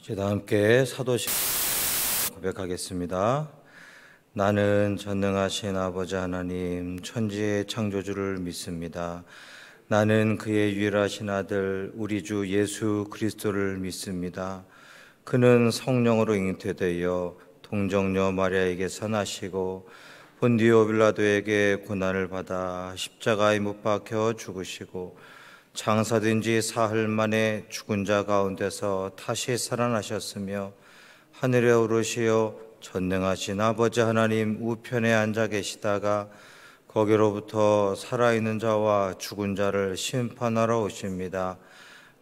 이제 다 함께 사도신 고백하겠습니다. 나는 전능하신 아버지 하나님 천지의 창조주를 믿습니다. 나는 그의 유일하신 아들 우리 주 예수 그리스도를 믿습니다. 그는 성령으로 잉태되어 동정녀 마리아에게서 나시고 본디오 빌라도에게 고난을 받아 십자가에 못 박혀 죽으시고 장사된 지 사흘 만에 죽은 자 가운데서 다시 살아나셨으며 하늘에 오르시어 전능하신 아버지 하나님 우편에 앉아 계시다가 거기로부터 살아있는 자와 죽은 자를 심판하러 오십니다.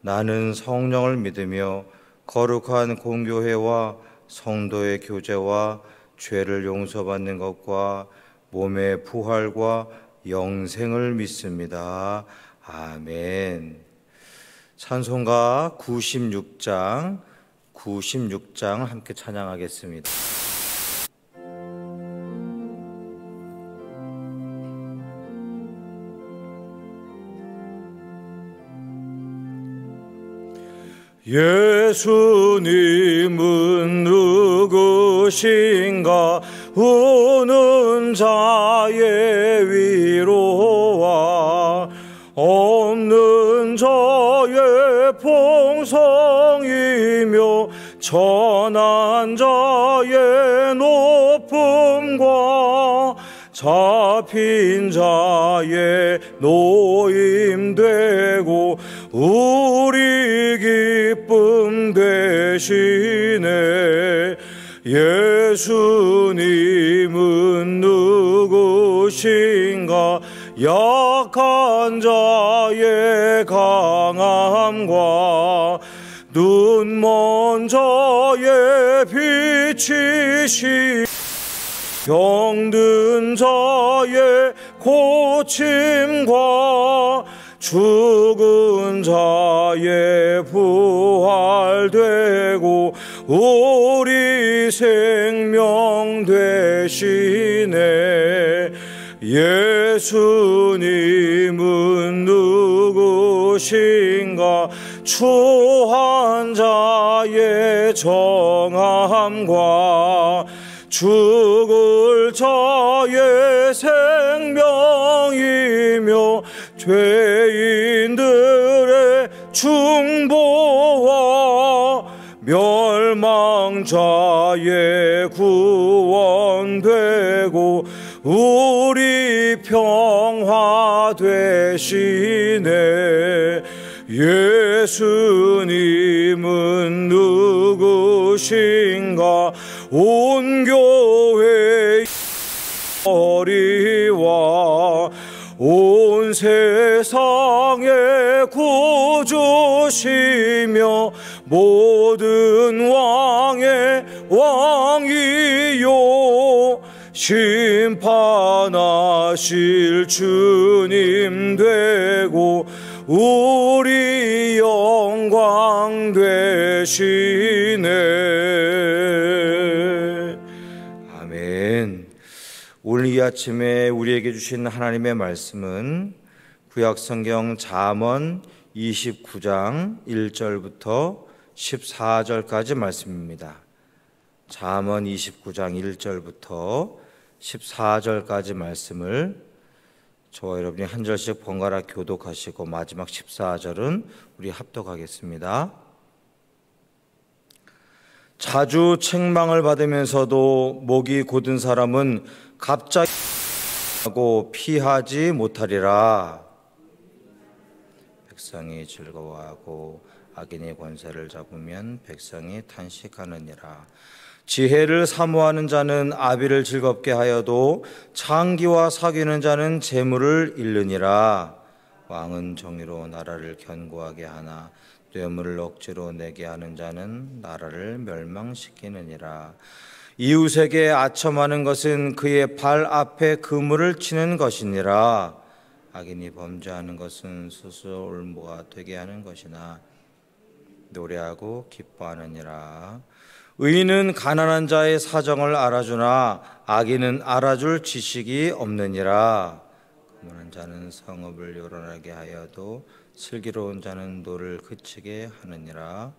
나는 성령을 믿으며 거룩한 공교회와 성도의 교제와 죄를 용서받는 것과 몸의 부활과 영생을 믿습니다. 아멘. 찬송가 96장 함께 찬양하겠습니다. 예수님은 누구신가? 우는 자의 위로와 없는 자의 풍성이며 천한 자의 높음과 잡힌 자의 노임되고 우리 기쁨 되시네. 예수님은 누구신가? 약한 자의 강함과 눈먼 자의 빛이시 병든 자의 고침과 죽은 자의 부활되고 우리 생명 되시네. 예수님은 누구신가? 추한 자의 정함과 죽을 자의 생명이며 죄인들의 중보와 멸망자의 구원되고 우리 평화 되시네. 예수님은 누구신가? 온 교회의 머리와 온 세상의 구주시며 모든 왕의 왕이요 심판하실 주님 되고 우리 영광 되시네. 아멘. 오늘 이 아침에 우리에게 주신 하나님의 말씀은 구약성경 잠언 29장 1절부터 14절까지 말씀입니다. 잠언 29장 1절부터 14절까지 말씀을 저와 여러분이 한 절씩 번갈아 교독하시고 마지막 14절은 우리 합독하겠습니다. 자주 책망을 받으면서도 목이 곧은 사람은 갑자기 하고 피하지 못하리라. 백성이 즐거워하고 악인이 권세를 잡으면 백성이 탄식하느니라. 지혜를 사모하는 자는 아비를 즐겁게 하여도 창기와 사귀는 자는 재물을 잃느니라. 왕은 정의로 나라를 견고하게 하나 뇌물을 억지로 내게 하는 자는 나라를 멸망시키느니라. 이웃에게 아첨하는 것은 그의 발 앞에 그물을 치는 것이니라. 악인이 범죄하는 것은 스스로 올무가 되게 하는 것이나 노래하고 기뻐하느니라. 의인은 가난한 자의 사정을 알아주나 악인은 알아줄 지식이 없느니라. 교만한 자는 성읍을 요란하게 하여도 슬기로운 자는 노를 그치게 하느니라.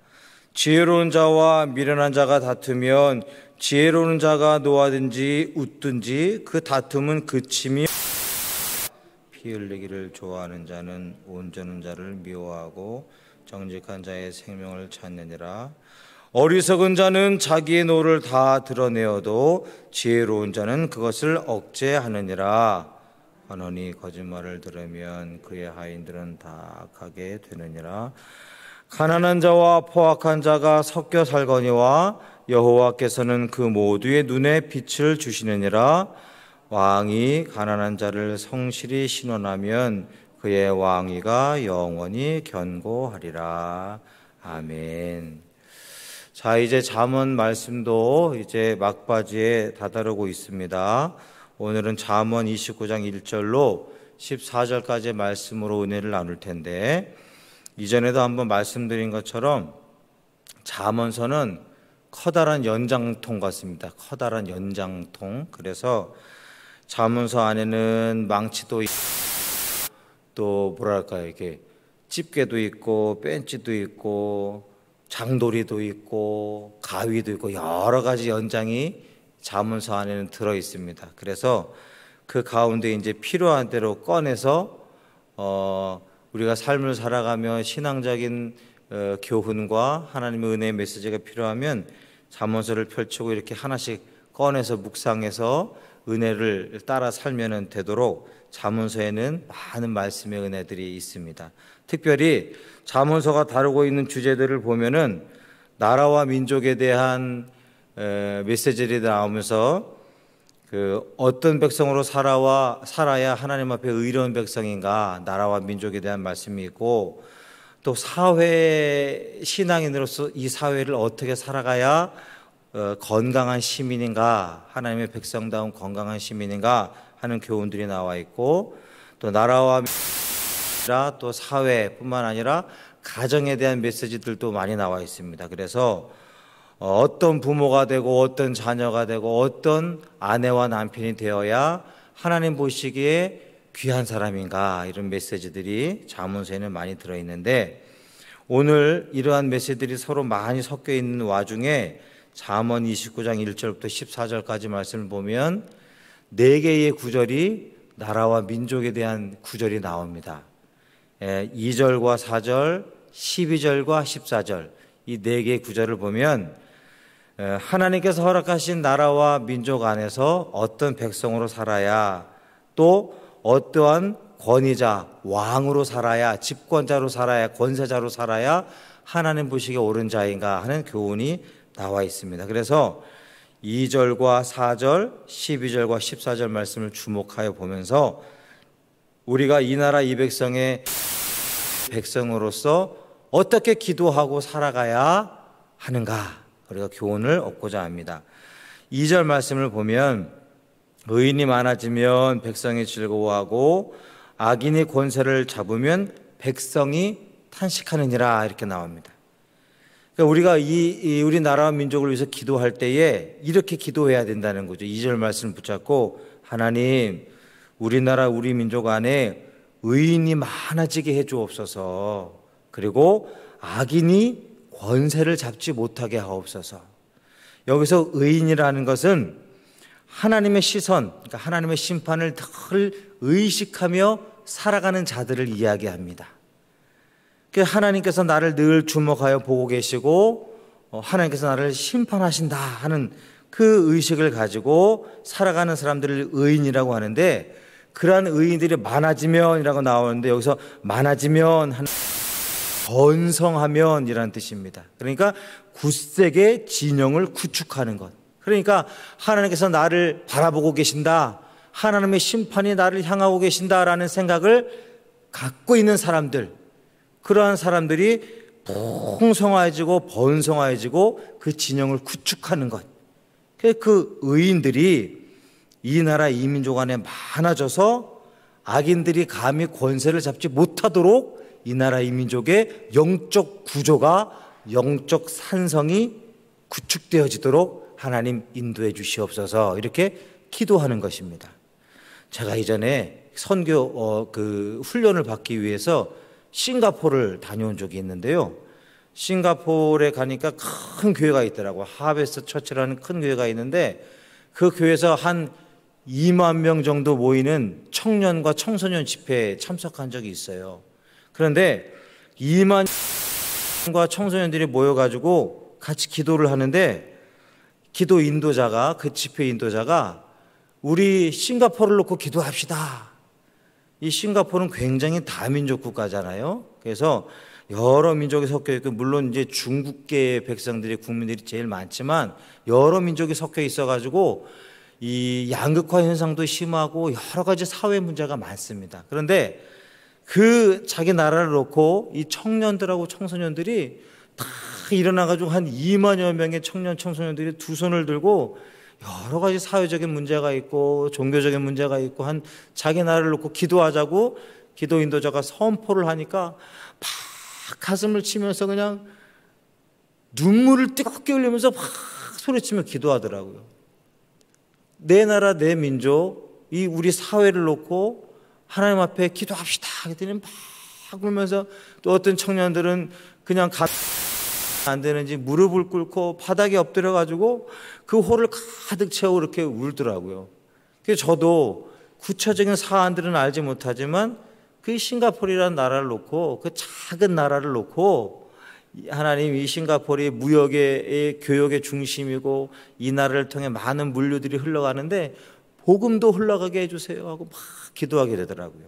지혜로운 자와 미련한 자가 다투면 지혜로운 자가 노하든지 웃든지 그 다툼은 그침이 피 흘리기를 좋아하는 자는 온전한 자를 미워하고 정직한 자의 생명을 찾느니라. 어리석은 자는 자기의 노를 다 드러내어도 지혜로운 자는 그것을 억제하느니라. 환원이 거짓말을 들으면 그의 하인들은 다 악하게 되느니라. 가난한 자와 포악한 자가 섞여 살거니와 여호와께서는 그 모두의 눈에 빛을 주시느니라. 왕이 가난한 자를 성실히 신원하면 그의 왕위가 영원히 견고하리라. 아멘. 자, 이제 잠언 말씀도 이제 막바지에 다다르고 있습니다. 오늘은 잠언 29장 1절로 14절까지의 말씀으로 은혜를 나눌 텐데, 이전에도 한번 말씀드린 것처럼 잠언서는 커다란 연장통 같습니다. 커다란 연장통. 그래서 잠언서 안에는 망치도 있고, 또 뭐랄까요, 이게 집게도 있고 벤치도 있고 장도리도 있고 가위도 있고 여러 가지 연장이 잠언서 안에는 들어 있습니다. 그래서 그 가운데 이제 필요한 대로 꺼내서 우리가 삶을 살아가며 신앙적인 교훈과 하나님의 은혜의 메시지가 필요하면 잠언서를 펼치고 이렇게 하나씩 꺼내서 묵상해서 은혜를 따라 살면 되도록 잠언서에는 많은 말씀의 은혜들이 있습니다. 특별히 잠언서가 다루고 있는 주제들을 보면은 나라와 민족에 대한 메시지들이 나오면서 그 어떤 백성으로 살아야 하나님 앞에 의로운 백성인가, 나라와 민족에 대한 말씀이 있고, 또 사회 신앙인으로서 이 사회를 어떻게 살아가야 건강한 시민인가, 하나님의 백성다운 건강한 시민인가 하는 교훈들이 나와 있고, 또 나라와 또 사회뿐만 아니라 가정에 대한 메시지들도 많이 나와 있습니다. 그래서 어떤 부모가 되고 어떤 자녀가 되고 어떤 아내와 남편이 되어야 하나님 보시기에 귀한 사람인가, 이런 메시지들이 잠언서에는 많이 들어있는데, 오늘 이러한 메시지들이 서로 많이 섞여 있는 와중에 잠언 29장 1절부터 14절까지 말씀을 보면 4개의 구절이 나라와 민족에 대한 구절이 나옵니다. 2절과 4절, 12절과 14절, 이 4개의 구절을 보면 하나님께서 허락하신 나라와 민족 안에서 어떤 백성으로 살아야, 또 어떠한 권위자, 왕으로 살아야, 집권자로 살아야, 권세자로 살아야 하나님 보시기에 옳은 자인가 하는 교훈이 나와 있습니다. 그래서 2절과 4절, 12절과 14절 말씀을 주목하여 보면서 우리가 이 나라 이 백성의 백성으로서 어떻게 기도하고 살아가야 하는가, 우리가 교훈을 얻고자 합니다. 2절 말씀을 보면 의인이 많아지면 백성이 즐거워하고 악인이 권세를 잡으면 백성이 탄식하느니라, 이렇게 나옵니다. 그러니까 우리가 우리나라와 민족을 위해서 기도할 때에 이렇게 기도해야 된다는 거죠. 2절 말씀을 붙잡고, 하나님, 우리나라 우리 민족 안에 의인이 많아지게 해주옵소서. 그리고 악인이 권세를 잡지 못하게 하옵소서. 여기서 의인이라는 것은 하나님의 시선, 그러니까 하나님의 심판을 늘 의식하며 살아가는 자들을 이야기합니다. 하나님께서 나를 늘 주목하여 보고 계시고 하나님께서 나를 심판하신다 하는 그 의식을 가지고 살아가는 사람들을 의인이라고 하는데, 그러한 의인들이 많아지면이라고 나오는데, 여기서 많아지면 하는 번성하면 이라는 뜻입니다. 그러니까 굳세게 진영을 구축하는 것. 그러니까 하나님께서 나를 바라보고 계신다, 하나님의 심판이 나를 향하고 계신다라는 생각을 갖고 있는 사람들, 그러한 사람들이 풍성해지고 번성해지고 그 진영을 구축하는 것. 그 의인들이 이 나라 이 민족 안에 많아져서 악인들이 감히 권세를 잡지 못하도록 이 나라 이 민족의 영적 구조가, 영적 산성이 구축되어지도록 하나님 인도해 주시옵소서, 이렇게 기도하는 것입니다. 제가 이전에 선교 훈련을 받기 위해서 싱가포르를 다녀온 적이 있는데요. 싱가포르에 가니까 큰 교회가 있더라고. 하베스트 처치라는 큰 교회가 있는데 그 교회에서 한 2만 명 정도 모이는 청년과 청소년 집회에 참석한 적이 있어요. 그런데 2만 명과 청소년들이 모여가지고 같이 기도를 하는데 기도 인도자가, 그 집회 인도자가 우리 싱가포르를 놓고 기도합시다. 이 싱가포르는 굉장히 다민족 국가잖아요. 그래서 여러 민족이 섞여 있고, 물론 이제 중국계 백성들이, 국민들이 제일 많지만 여러 민족이 섞여 있어가지고 이 양극화 현상도 심하고 여러 가지 사회 문제가 많습니다. 그런데 그 자기 나라를 놓고 이 청년들하고 청소년들이 다 일어나가지고 한 2만여 명의 청년 청소년들이 두 손을 들고 여러 가지 사회적인 문제가 있고 종교적인 문제가 있고 한 자기 나라를 놓고 기도하자고 기도 인도자가 선포를 하니까 막 가슴을 치면서 그냥 눈물을 뜨겁게 흘리면서 막 소리치며 기도하더라고요. 내 나라 내 민족 이 우리 사회를 놓고 하나님 앞에 기도합시다 그랬더니 막 울면서, 또 어떤 청년들은 그냥 안 되는지 무릎을 꿇고 바닥에 엎드려 가지고 그 홀을 가득 채우고 이렇게 울더라고요. 그래서 저도 구체적인 사안들은 알지 못하지만 그 싱가포르라는 나라를 놓고, 그 작은 나라를 놓고 하나님 이 싱가포르의 무역의 교역의 중심이고 이 나라를 통해 많은 물류들이 흘러가는데 복음도 흘러가게 해주세요 하고 막 기도하게 되더라고요.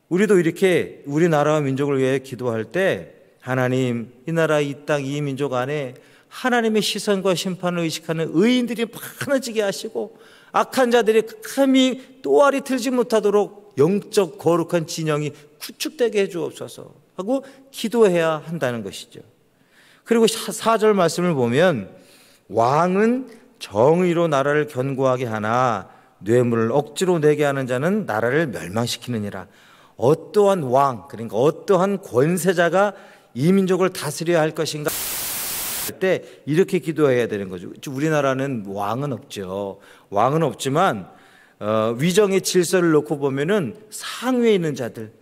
우리도 이렇게 우리나라와 민족을 위해 기도할 때 하나님 이 나라 이 땅 이 민족 안에 하나님의 시선과 심판을 의식하는 의인들이 많아지게 하시고 악한 자들이 감히 또아리 틀지 못하도록 영적 거룩한 진영이 구축되게 해주옵소서 하고 기도해야 한다는 것이죠. 그리고 4절 말씀을 보면 왕은 정의로 나라를 견고하게 하나 뇌물을 억지로 내게 하는 자는 나라를 멸망시키느니라. 어떠한 왕, 그러니까 어떠한 권세자가 이 민족을 다스려야 할 것인가 할 때 이렇게 기도해야 되는 거죠. 우리나라는 왕은 없죠. 왕은 없지만 위정의 질서를 놓고 보면은 상위에 있는 자들,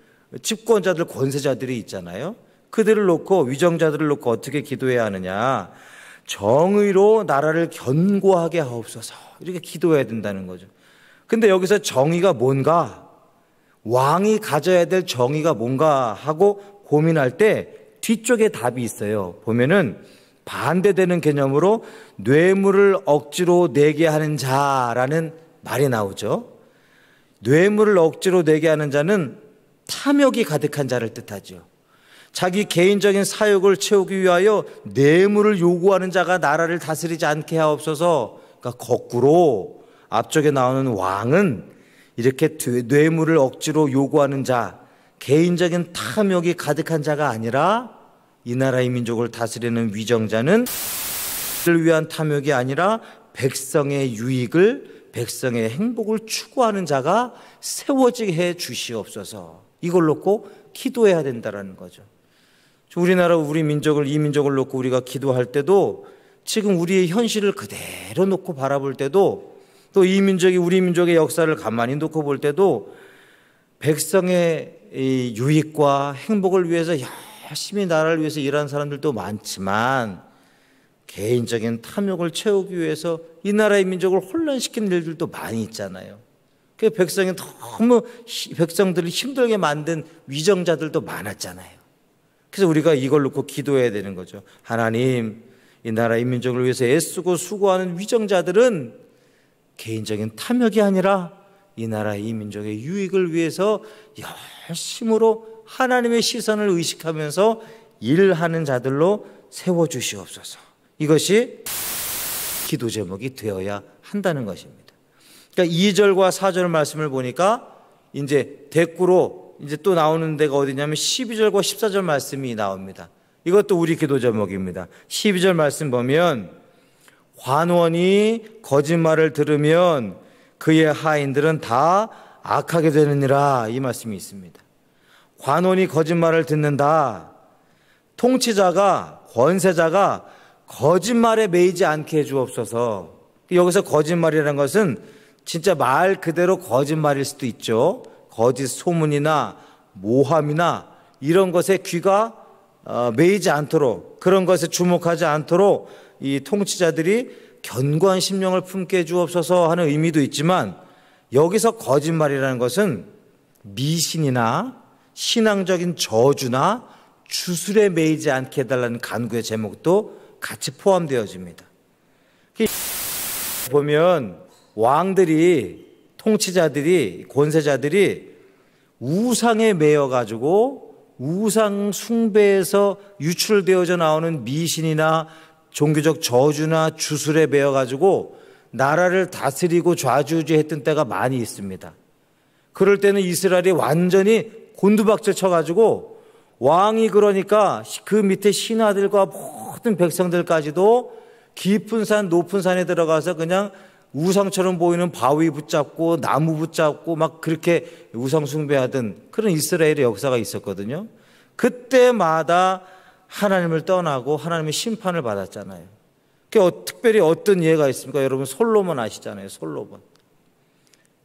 집권자들, 권세자들이 있잖아요. 그들을 놓고, 위정자들을 놓고 어떻게 기도해야 하느냐. 정의로 나라를 견고하게 하옵소서 이렇게 기도해야 된다는 거죠. 근데 여기서 정의가 뭔가, 왕이 가져야 될 정의가 뭔가 하고 고민할 때 뒤쪽에 답이 있어요. 보면은 반대되는 개념으로 뇌물을 억지로 내게 하는 자라는 말이 나오죠. 뇌물을 억지로 내게 하는 자는 탐욕이 가득한 자를 뜻하죠. 자기 개인적인 사욕을 채우기 위하여 뇌물을 요구하는 자가 나라를 다스리지 않게 하옵소서. 그러니까 거꾸로 앞쪽에 나오는 왕은 이렇게 뇌물을 억지로 요구하는 자, 개인적인 탐욕이 가득한 자가 아니라 이 나라의 민족을 다스리는 위정자는 를 위한 탐욕이 아니라 백성의 유익을, 백성의 행복을 추구하는 자가 세워지게 해 주시옵소서. 이걸 놓고 기도해야 된다는 거죠. 우리나라, 우리 민족을, 이 민족을 놓고 우리가 기도할 때도 지금 우리의 현실을 그대로 놓고 바라볼 때도 또 이 민족이, 우리 민족의 역사를 가만히 놓고 볼 때도 백성의 유익과 행복을 위해서 열심히 나라를 위해서 일하는 사람들도 많지만 개인적인 탐욕을 채우기 위해서 이 나라의 민족을 혼란시키는 일들도 많이 있잖아요. 그 백성이 너무 백성들을 힘들게 만든 위정자들도 많았잖아요. 그래서 우리가 이걸 놓고 기도해야 되는 거죠. 하나님, 이 나라의 민족을 위해서 애쓰고 수고하는 위정자들은 개인적인 탐욕이 아니라 이 나라의 이 민족의 유익을 위해서 열심으로 하나님의 시선을 의식하면서 일하는 자들로 세워주시옵소서. 이것이 기도 제목이 되어야 한다는 것입니다. 그러니까 2절과 4절 말씀을 보니까 이제 대꾸로 이제 또 나오는 데가 어디냐면 12절과 14절 말씀이 나옵니다. 이것도 우리 기도 제목입니다. 12절 말씀 보면 관원이 거짓말을 들으면 그의 하인들은 다 악하게 되느니라, 이 말씀이 있습니다. 관원이 거짓말을 듣는다. 통치자가, 권세자가 거짓말에 매이지 않게 해주옵소서. 여기서 거짓말이라는 것은 진짜 말 그대로 거짓말일 수도 있죠. 거짓 소문이나 모함이나 이런 것에 귀가 매이지 않도록, 그런 것에 주목하지 않도록 이 통치자들이 견고한 심령을 품게 해 주옵소서 하는 의미도 있지만, 여기서 거짓말이라는 것은 미신이나 신앙적인 저주나 주술에 매이지 않게 해달라는 간구의 제목도 같이 포함되어집니다. 보면 왕들이, 통치자들이, 권세자들이 우상에 매여가지고 우상 숭배에서 유출되어져 나오는 미신이나 종교적 저주나 주술에 매여가지고 나라를 다스리고 좌지우지했던 때가 많이 있습니다. 그럴 때는 이스라엘이 완전히 곤두박질 쳐가지고 왕이 그러니까 그 밑에 신하들과 모든 백성들까지도 깊은 산, 높은 산에 들어가서 그냥 우상처럼 보이는 바위 붙잡고 나무 붙잡고 막 그렇게 우상 숭배하던 그런 이스라엘의 역사가 있었거든요. 그때마다 하나님을 떠나고 하나님의 심판을 받았잖아요. 특별히 어떤 예가 있습니까? 여러분 솔로몬 아시잖아요. 솔로몬.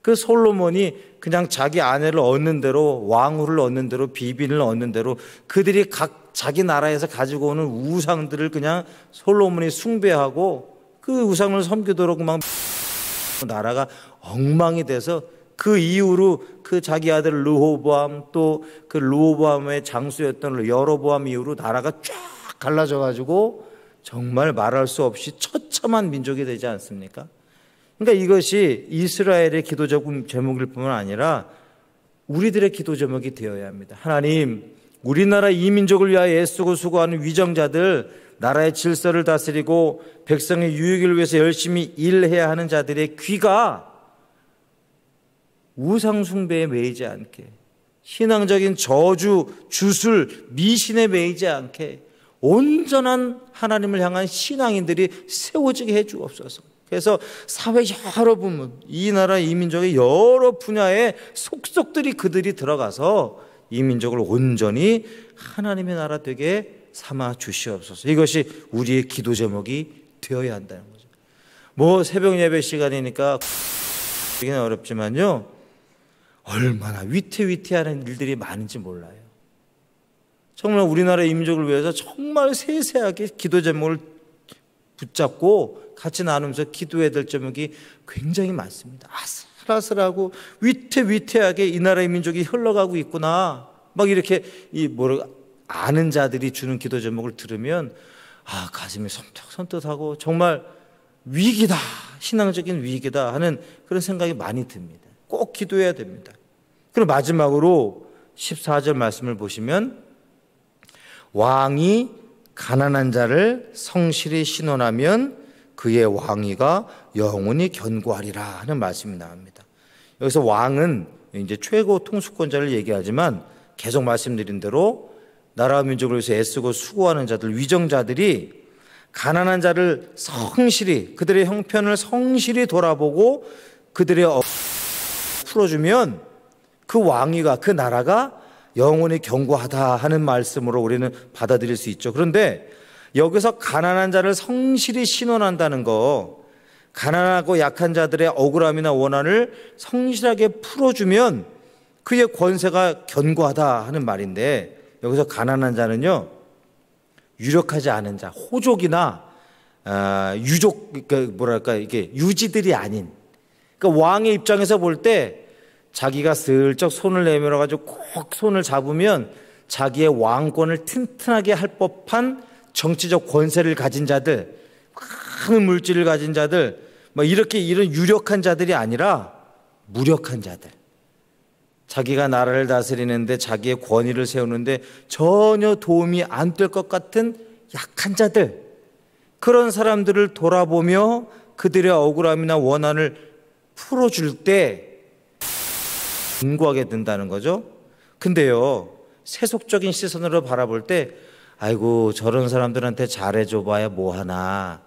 그 솔로몬이 그냥 자기 아내를 얻는 대로, 왕후를 얻는 대로, 비빈을 얻는 대로 그들이 각 자기 나라에서 가지고 오는 우상들을 그냥 솔로몬이 숭배하고 그 우상을 섬기도록 막 나라가 엉망이 돼서, 그 이후로 그 자기 아들 르호보암, 또 그 르호보암의 장수였던 여로보암 이후로 나라가 쫙 갈라져 가지고 정말 말할 수 없이 처참한 민족이 되지 않습니까? 그러니까 이것이 이스라엘의 기도적 제목일 뿐만 아니라 우리들의 기도 제목이 되어야 합니다. 하나님, 우리나라 이 민족을 위하여 애쓰고 수고하는 위정자들, 나라의 질서를 다스리고 백성의 유익을 위해서 열심히 일해야 하는 자들의 귀가 우상 숭배에 매이지 않게, 신앙적인 저주, 주술, 미신에 매이지 않게 온전한 하나님을 향한 신앙인들이 세워지게 해 주옵소서. 그래서 사회 여러 부문, 이 나라 이 민족의 여러 분야의 속속들이 그들이 들어가서 이 민족을 온전히 하나님의 나라 되게 삼아 주시옵소서. 이것이 우리의 기도 제목이 되어야 한다는 거죠. 뭐 새벽 예배 시간이니까 이기는 어렵지만요, 얼마나 위태위태한 일들이 많은지 몰라요. 정말 우리나라 이 민족을 위해서 정말 세세하게 기도 제목을 붙잡고 같이 나누면서 기도해야 될 제목이 굉장히 많습니다. 아슬아슬하고 위태위태하게 이 나라의 민족이 흘러가고 있구나, 막 이렇게 아는 자들이 주는 기도 제목을 들으면 가슴이 섬뜩섬뜩하고 정말 위기다, 신앙적인 위기다 하는 그런 생각이 많이 듭니다. 꼭 기도해야 됩니다. 그리고 마지막으로 14절 말씀을 보시면, 왕이 가난한 자를 성실히 신원하면 그의 왕위가 영원히 견고하리라 하는 말씀이 나옵니다. 여기서 왕은 이제 최고 통수권자를 얘기하지만, 계속 말씀드린 대로 나라와 민족을 위해서 애쓰고 수고하는 자들, 위정자들이 가난한 자를 성실히, 그들의 형편을 성실히 돌아보고 그들의 풀어주면 그 왕위가, 그 나라가 영원히 견고하다 하는 말씀으로 우리는 받아들일 수 있죠. 그런데 여기서 가난한 자를 성실히 신원한다는 거, 가난하고 약한 자들의 억울함이나 원한을 성실하게 풀어주면 그의 권세가 견고하다 하는 말인데, 여기서 가난한 자는요, 유력하지 않은 자, 호족이나 유족, 이게 유지들이 아닌, 그러니까 왕의 입장에서 볼 때 자기가 슬쩍 손을 내밀어 가지고 꼭 손을 잡으면 자기의 왕권을 튼튼하게 할 법한 정치적 권세를 가진 자들, 큰 물질을 가진 자들, 이렇게 이런 유력한 자들이 아니라 무력한 자들, 자기가 나라를 다스리는데, 자기의 권위를 세우는데 전혀 도움이 안 될 것 같은 약한 자들, 그런 사람들을 돌아보며 그들의 억울함이나 원한을 풀어줄 때 견고하게 된다는 거죠. 근데요, 세속적인 시선으로 바라볼 때, 아이고 저런 사람들한테 잘해줘 봐야 뭐하나,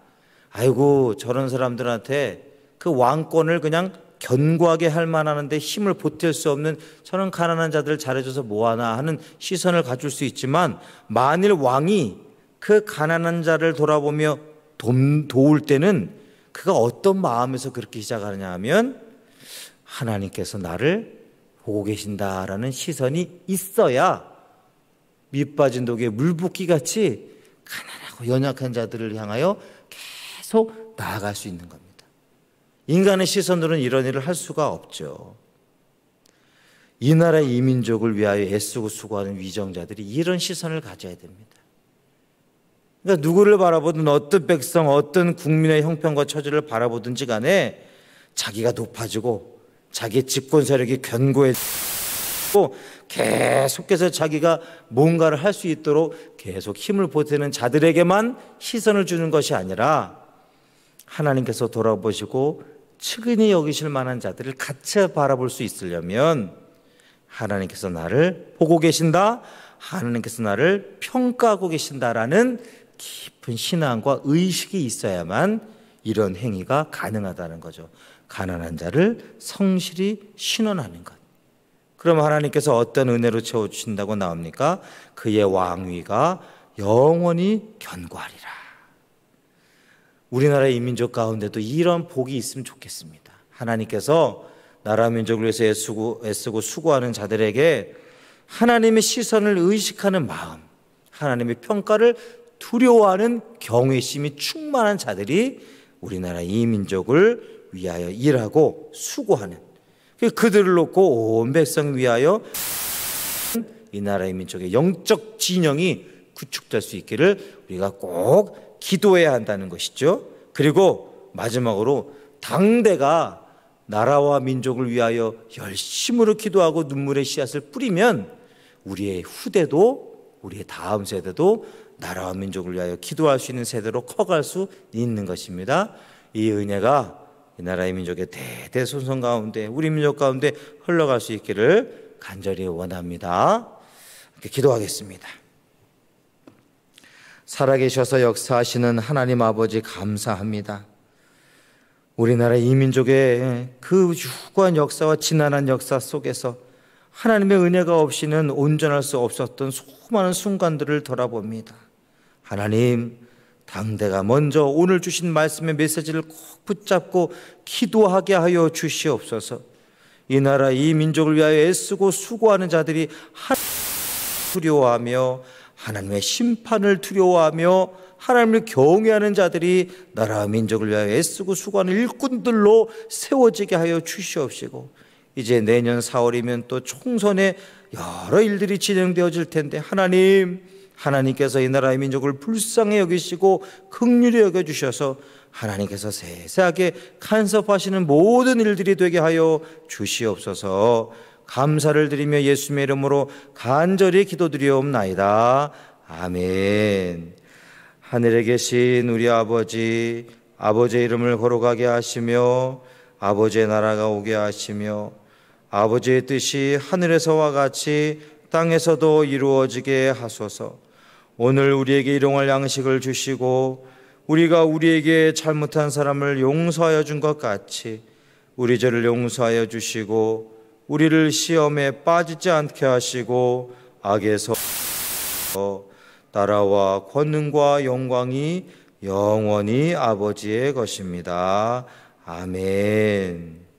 아이고 저런 사람들한테 그 왕권을 그냥 견고하게 할 만하는데 힘을 보탤 수 없는 저런 가난한 자들 잘해줘서 뭐하나 하는 시선을 가질 수 있지만, 만일 왕이 그 가난한 자를 돌아보며 도울 때는 그가 어떤 마음에서 그렇게 시작하느냐 하면, 하나님께서 나를 보고 계신다라는 시선이 있어야 밑빠진 독에 물붓기같이 가난하고 연약한 자들을 향하여 계속 나아갈 수 있는 겁니다. 인간의 시선으로는 이런 일을 할 수가 없죠. 이 나라의 이민족을 위하여 애쓰고 수고하는 위정자들이 이런 시선을 가져야 됩니다. 그러니까 누구를 바라보든 어떤 백성, 어떤 국민의 형편과 처지를 바라보든지 간에 자기가 높아지고 자기의 집권 세력이 견고해지고 계속해서 자기가 뭔가를 할 수 있도록 계속 힘을 보태는 자들에게만 시선을 주는 것이 아니라 하나님께서 돌아보시고 측은히 여기실 만한 자들을 같이 바라볼 수 있으려면 하나님께서 나를 보고 계신다, 하나님께서 나를 평가하고 계신다라는 깊은 신앙과 의식이 있어야만 이런 행위가 가능하다는 거죠. 가난한 자를 성실히 신원하는 것. 그럼 하나님께서 어떤 은혜로 채워주신다고 나옵니까? 그의 왕위가 영원히 견고하리라. 우리나라의 이민족 가운데도 이런 복이 있으면 좋겠습니다. 하나님께서 나라 민족을 위해서 애쓰고 수고하는 자들에게 하나님의 시선을 의식하는 마음, 하나님의 평가를 두려워하는 경외심이 충만한 자들이 우리나라 이민족을 위하여 일하고 수고하는, 그들을 놓고 온 백성을 위하여 이 나라의 민족의 영적 진영이 구축될 수 있기를 우리가 꼭 기도해야 한다는 것이죠. 그리고 마지막으로 당대가 나라와 민족을 위하여 열심으로 기도하고 눈물의 씨앗을 뿌리면 우리의 후대도, 우리의 다음 세대도 나라와 민족을 위하여 기도할 수 있는 세대로 커갈 수 있는 것입니다. 이 은혜가 이 나라의 민족의 대대손손 가운데, 우리 민족 가운데 흘러갈 수 있기를 간절히 원합니다. 이렇게 기도하겠습니다. 살아계셔서 역사하시는 하나님 아버지 감사합니다. 우리나라 이민족의 그 유구한 역사와 지난한 역사 속에서 하나님의 은혜가 없이는 온전할 수 없었던 수많은 순간들을 돌아봅니다. 하나님, 당대가 먼저 오늘 주신 말씀의 메시지를 꼭 붙잡고 기도하게 하여 주시옵소서. 이 나라 이 민족을 위하여 애쓰고 수고하는 자들이 하나님을 두려워하며 하나님의 심판을 두려워하며 하나님을 경외하는 자들이 나라와 민족을 위하여 애쓰고 수고하는 일꾼들로 세워지게 하여 주시옵시고, 이제 내년 4월이면 또 총선에 여러 일들이 진행되어질 텐데 하나님께서 이 나라의 민족을 불쌍히 여기시고 긍휼히 여겨주셔서 하나님께서 세세하게 간섭하시는 모든 일들이 되게 하여 주시옵소서. 감사를 드리며 예수님의 이름으로 간절히 기도드리옵나이다. 아멘. 하늘에 계신 우리 아버지, 아버지의 이름을 거룩하게 하시며 아버지의 나라가 오게 하시며 아버지의 뜻이 하늘에서와 같이 땅에서도 이루어지게 하소서. 오늘 우리에게 일용할 양식을 주시고 우리가 우리에게 잘못한 사람을 용서하여 준 것 같이 우리 죄를 용서하여 주시고 우리를 시험에 빠지지 않게 하시고 악에서 나라와 권능과 영광이 영원히 아버지의 것입니다. 아멘.